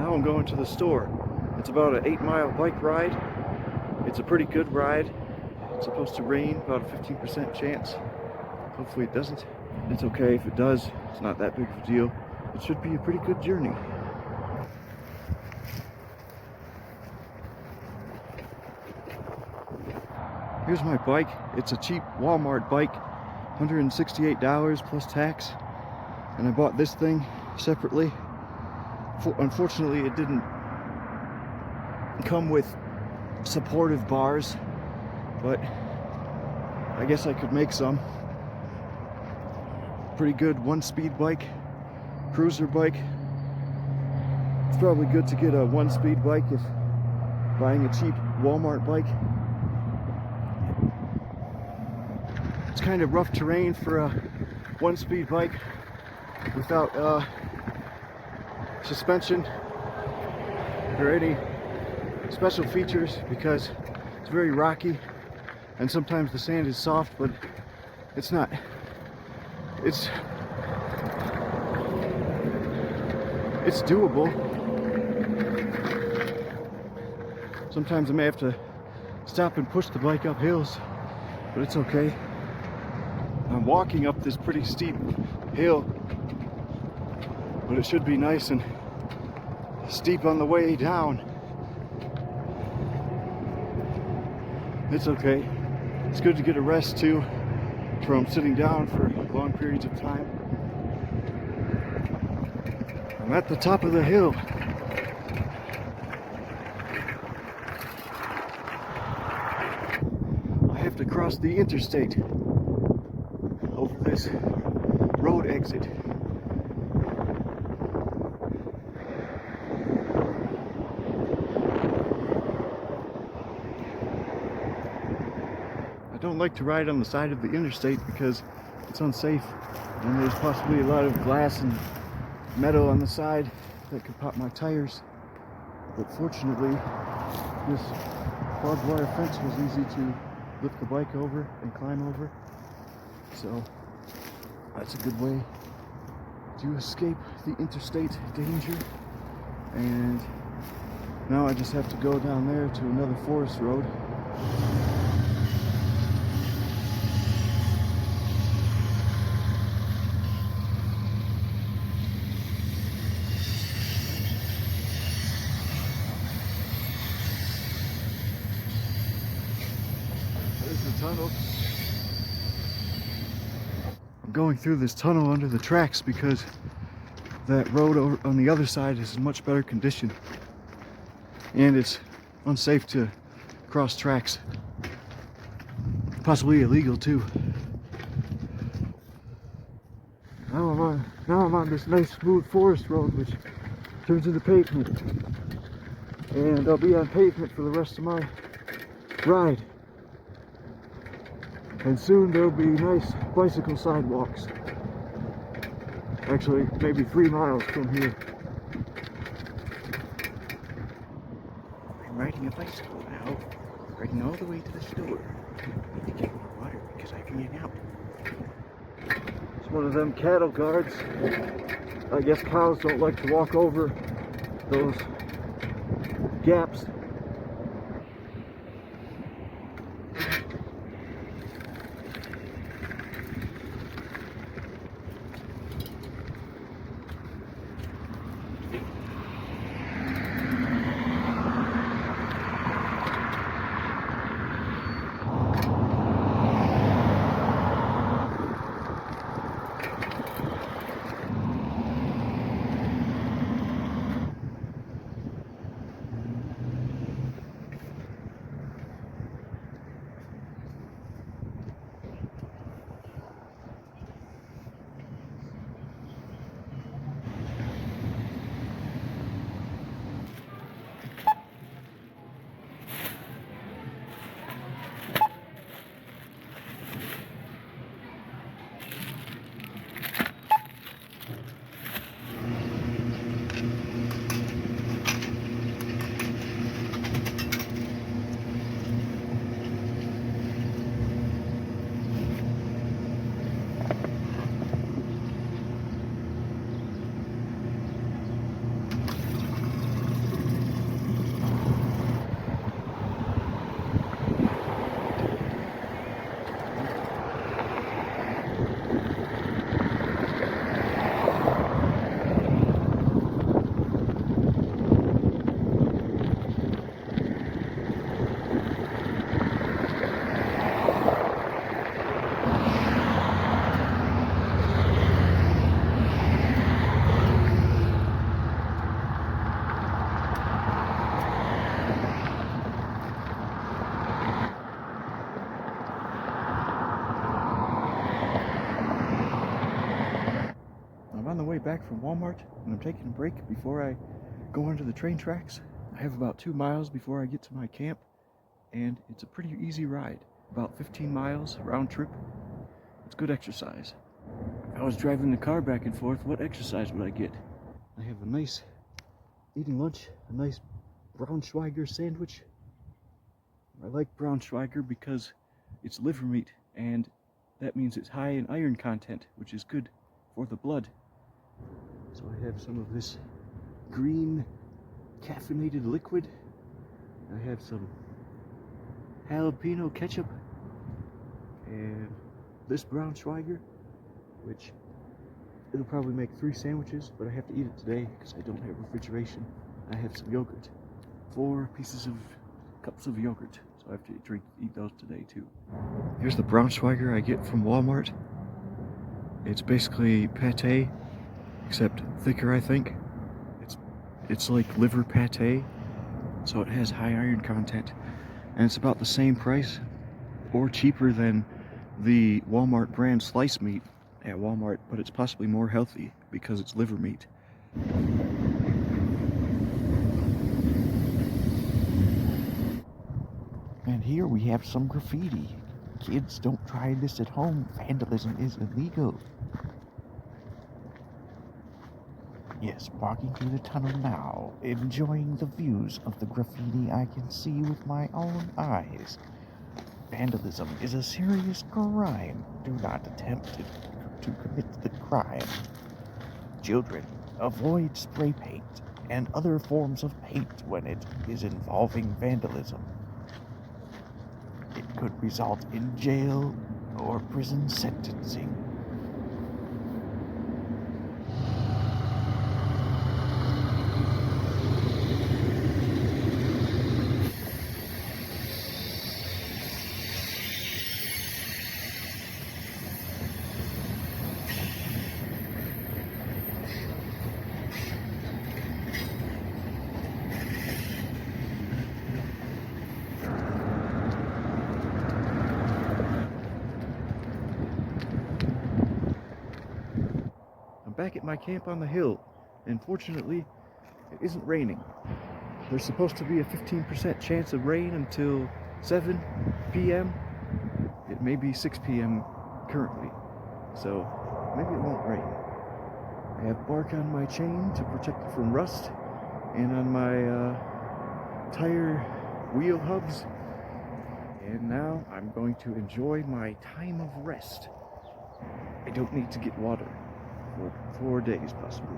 Now I'm going to the store. It's about an 8-mile bike ride. It's a pretty good ride. It's supposed to rain, about a 15% chance. Hopefully it doesn't. It's okay if it does. It's not that big of a deal. It should be a pretty good journey. Here's my bike. It's a cheap Walmart bike, $168 plus tax. And I bought this thing separately. Unfortunately, it didn't come with supportive bars, but I guess I could make some. Pretty good one-speed bike, cruiser bike. It's probably good to get a one-speed bike if buying a cheap Walmart bike. It's kind of rough terrain for a one-speed bike without suspension or any special features, because it's very rocky and sometimes the sand is soft, but it's not. It's doable. Sometimes I may have to stop and push the bike up hills, but it's okay. I'm walking up this pretty steep hill, but it should be nice and steep on the way down. It's okay. It's good to get a rest too from sitting down for long periods of time. I'm at the top of the hill. I have to cross the interstate over this road exit. I don't like to ride on the side of the interstate because it's unsafe, and there's possibly a lot of glass and metal on the side that could pop my tires. But fortunately, this barbed wire fence was easy to lift the bike over and climb over, so that's a good way to escape the interstate danger. And now I just have to go down there to another forest road. There's the tunnel. I'm going through this tunnel under the tracks because that road on the other side is in much better condition, and it's unsafe to cross tracks. Possibly illegal too. Now I'm on this nice smooth forest road which turns into pavement, and I'll be on pavement for the rest of my ride. And soon there'll be nice bicycle sidewalks. Actually, maybe 3 miles from here. I'm riding a bicycle now, riding all the way to the store. I need to get more water because I ran out. It's one of them cattle guards. I guess cows don't like to walk over those gaps. it back from Walmart, and I'm taking a break before I go onto the train tracks. I have about 2 miles before I get to my camp, and it's a pretty easy ride. About 15 miles round trip. It's good exercise. If I was driving the car back and forth, what exercise would I get? I have a nice, eating lunch, a nice Braunschweiger sandwich. I like Braunschweiger because it's liver meat, and that means it's high in iron content, which is good for the blood. So I have some of this green caffeinated liquid. I have some jalapeno ketchup and this Braunschweiger, which it'll probably make 3 sandwiches, but I have to eat it today because I don't have refrigeration. I have some yogurt, 4 cups of yogurt, so I have to eat those today too. Here's the Braunschweiger I get from Walmart. It's basically pate, except thicker, I think. It's like liver pate, so it has high iron content, and it's about the same price or cheaper than the Walmart brand slice meat at Walmart, but it's possibly more healthy because it's liver meat. And here we have some graffiti. Kids, don't try this at home. Vandalism is illegal. Yes, walking through the tunnel now, enjoying the views of the graffiti I can see with my own eyes. Vandalism is a serious crime. Do not attempt to commit the crime. Children, avoid spray paint and other forms of paint when it is involving vandalism. It could result in jail or prison sentencing. Back at my camp on the hill, and fortunately it isn't raining. There's supposed to be a 15% chance of rain until 7 p.m. It may be 6 p.m. currently, so maybe it won't rain. I have bark on my chain to protect it from rust, and on my tire wheel hubs, and now I'm going to enjoy my time of rest. I don't need to get water for 4 days, possibly.